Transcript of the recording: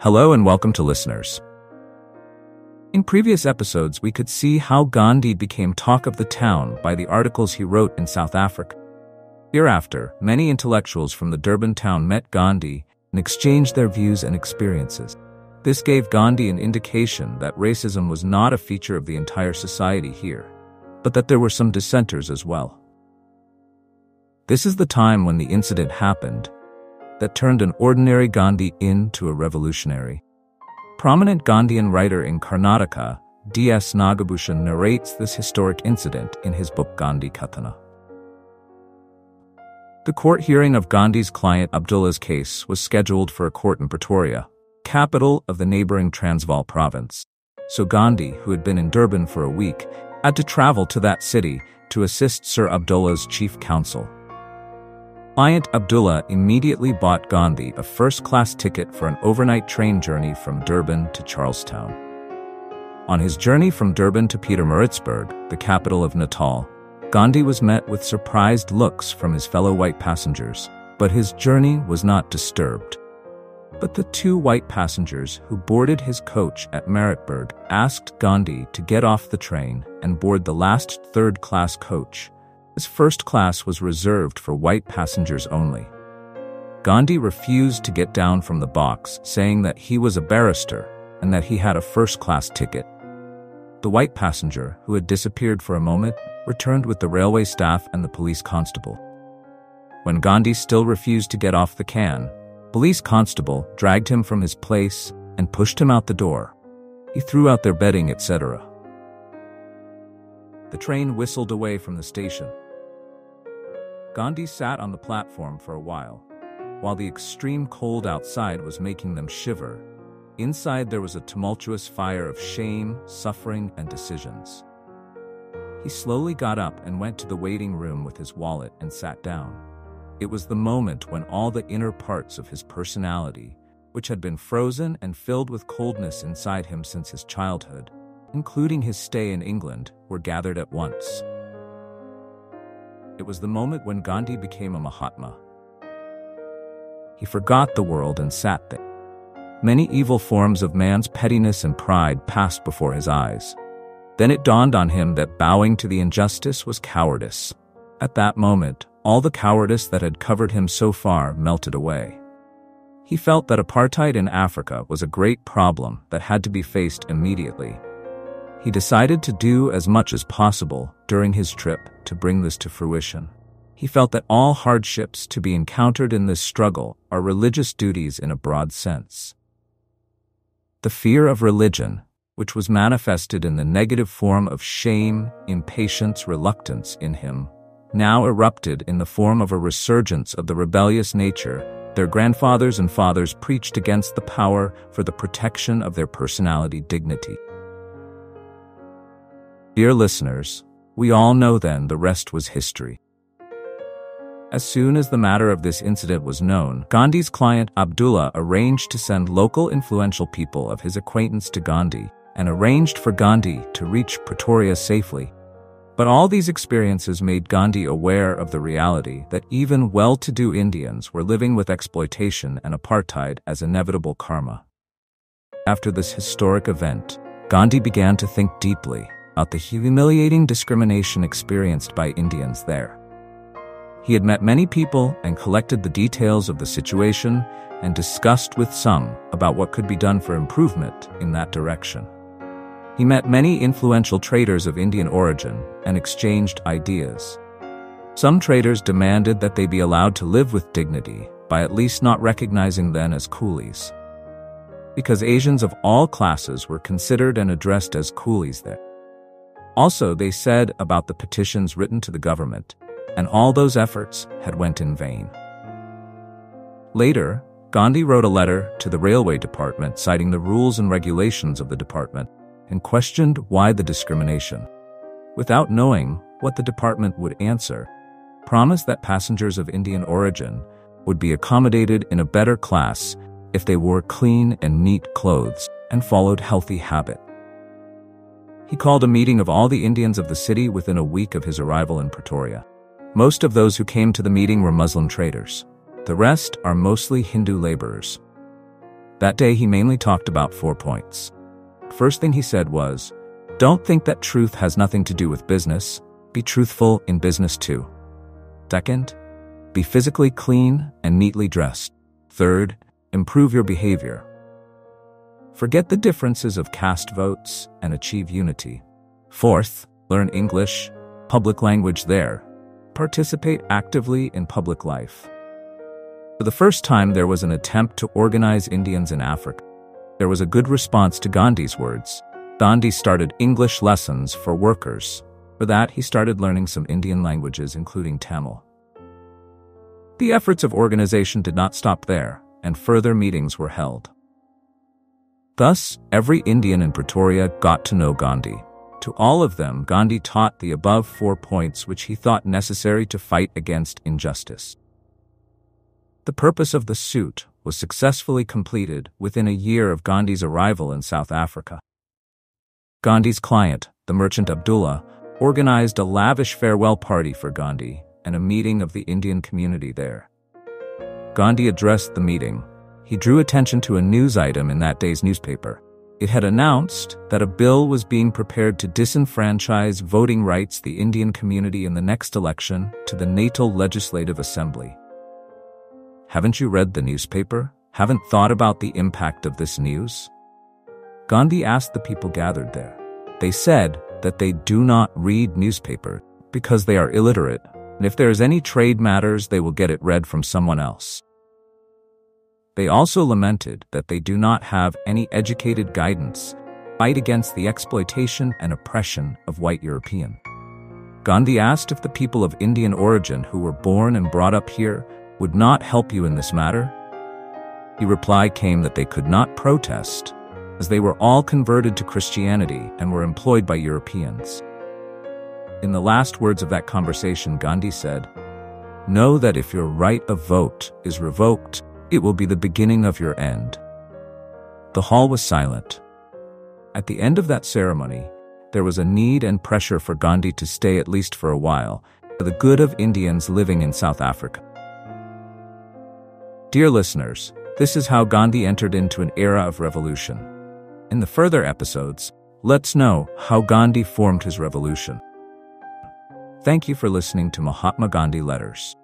Hello and welcome to listeners. In previous episodes, we could see how Gandhi became talk of the town by the articles he wrote in South Africa. Hereafter, many intellectuals from the Durban town met Gandhi and exchanged their views and experiences. This gave Gandhi an indication that racism was not a feature of the entire society here, but that there were some dissenters as well. This is the time when the incident happened that turned an ordinary Gandhi into a revolutionary. Prominent Gandhian writer in Karnataka, DS Nagabhushan, narrates this historic incident in his book Gandhi Kathana. The court hearing of Gandhi's client Abdullah's case was scheduled for a court in Pretoria, capital of the neighbouring Transvaal province. So Gandhi, who had been in Durban for a week, had to travel to that city to assist Sir Abdullah's chief counsel. Client Abdullah immediately bought Gandhi a first-class ticket for an overnight train journey from Durban to Charlestown. On his journey from Durban to Pietermaritzburg, the capital of Natal, Gandhi was met with surprised looks from his fellow white passengers, but his journey was not disturbed. But the two white passengers who boarded his coach at Maritzburg asked Gandhi to get off the train and board the last third-class coach. His first class was reserved for white passengers only. Gandhi refused to get down from the box, saying that he was a barrister and that he had a first-class ticket. The white passenger, who had disappeared for a moment, returned with the railway staff and the police constable. When Gandhi still refused to get off the can, police constable dragged him from his place and pushed him out the door. He threw out their bedding, etc. The train whistled away from the station. Gandhi sat on the platform for a while the extreme cold outside was making them shiver. Inside there was a tumultuous fire of shame, suffering, and decisions. He slowly got up and went to the waiting room with his wallet and sat down. It was the moment when all the inner parts of his personality, which had been frozen and filled with coldness inside him since his childhood, including his stay in England, were gathered at once. It was the moment when Gandhi became a Mahatma. He forgot the world and sat there. Many evil forms of man's pettiness and pride passed before his eyes. Then it dawned on him that bowing to the injustice was cowardice. At that moment, all the cowardice that had covered him so far melted away. He felt that apartheid in Africa was a great problem that had to be faced immediately. He decided to do as much as possible during his trip to bring this to fruition. He felt that all hardships to be encountered in this struggle are religious duties in a broad sense. The fear of religion, which was manifested in the negative form of shame, impatience, reluctance in him, now erupted in the form of a resurgence of the rebellious nature their grandfathers and fathers preached against the power for the protection of their personality dignity. Dear listeners, we all know then the rest was history. As soon as the matter of this incident was known, Gandhi's client Abdullah arranged to send local influential people of his acquaintance to Gandhi and arranged for Gandhi to reach Pretoria safely. But all these experiences made Gandhi aware of the reality that even well-to-do Indians were living with exploitation and apartheid as inevitable karma. After this historic event, Gandhi began to think deeply about the humiliating discrimination experienced by Indians there. He had met many people and collected the details of the situation and discussed with some about what could be done for improvement in that direction. He met many influential traders of Indian origin and exchanged ideas. Some traders demanded that they be allowed to live with dignity by at least not recognizing them as coolies, because Asians of all classes were considered and addressed as coolies there. Also, they said about the petitions written to the government, and all those efforts had went in vain. Later, Gandhi wrote a letter to the railway department citing the rules and regulations of the department and questioned why the discrimination. Without knowing what the department would answer, promised that passengers of Indian origin would be accommodated in a better class if they wore clean and neat clothes and followed healthy habits. He called a meeting of all the Indians of the city within a week of his arrival in Pretoria. Most of those who came to the meeting were Muslim traders. The rest are mostly Hindu laborers. That day he mainly talked about 4 points. First thing he said was, don't think that truth has nothing to do with business. Be truthful in business too. Second, be physically clean and neatly dressed. Third, improve your behavior. Forget the differences of caste votes and achieve unity. Fourth, learn English, public language there. Participate actively in public life. For the first time, there was an attempt to organize Indians in Africa. There was a good response to Gandhi's words. Gandhi started English lessons for workers. For that, he started learning some Indian languages, including Tamil. The efforts of organization did not stop there, and further meetings were held. Thus, every Indian in Pretoria got to know Gandhi. To all of them, Gandhi taught the above 4 points which he thought necessary to fight against injustice. The purpose of the suit was successfully completed within a year of Gandhi's arrival in South Africa. Gandhi's client, the merchant Abdullah, organized a lavish farewell party for Gandhi and a meeting of the Indian community there. Gandhi addressed the meeting. He drew attention to a news item in that day's newspaper. It had announced that a bill was being prepared to disenfranchise voting rights the Indian community in the next election to the Natal Legislative Assembly. Haven't you read the newspaper? Haven't thought about the impact of this news? Gandhi asked the people gathered there. They said that they do not read newspaper because they are illiterate, and if there is any trade matters, they will get it read from someone else. They also lamented that they do not have any educated guidance to fight against the exploitation and oppression of white European. Gandhi asked if the people of Indian origin who were born and brought up here would not help you in this matter. The reply came that they could not protest, as they were all converted to Christianity and were employed by Europeans. In the last words of that conversation, Gandhi said, "Know that if your right of vote is revoked, it will be the beginning of your end." The hall was silent. At the end of that ceremony, there was a need and pressure for Gandhi to stay at least for a while, for the good of Indians living in South Africa. Dear listeners, this is how Gandhi entered into an era of revolution. In the further episodes, let's know how Gandhi formed his revolution. Thank you for listening to Mahatma Gandhi Letters.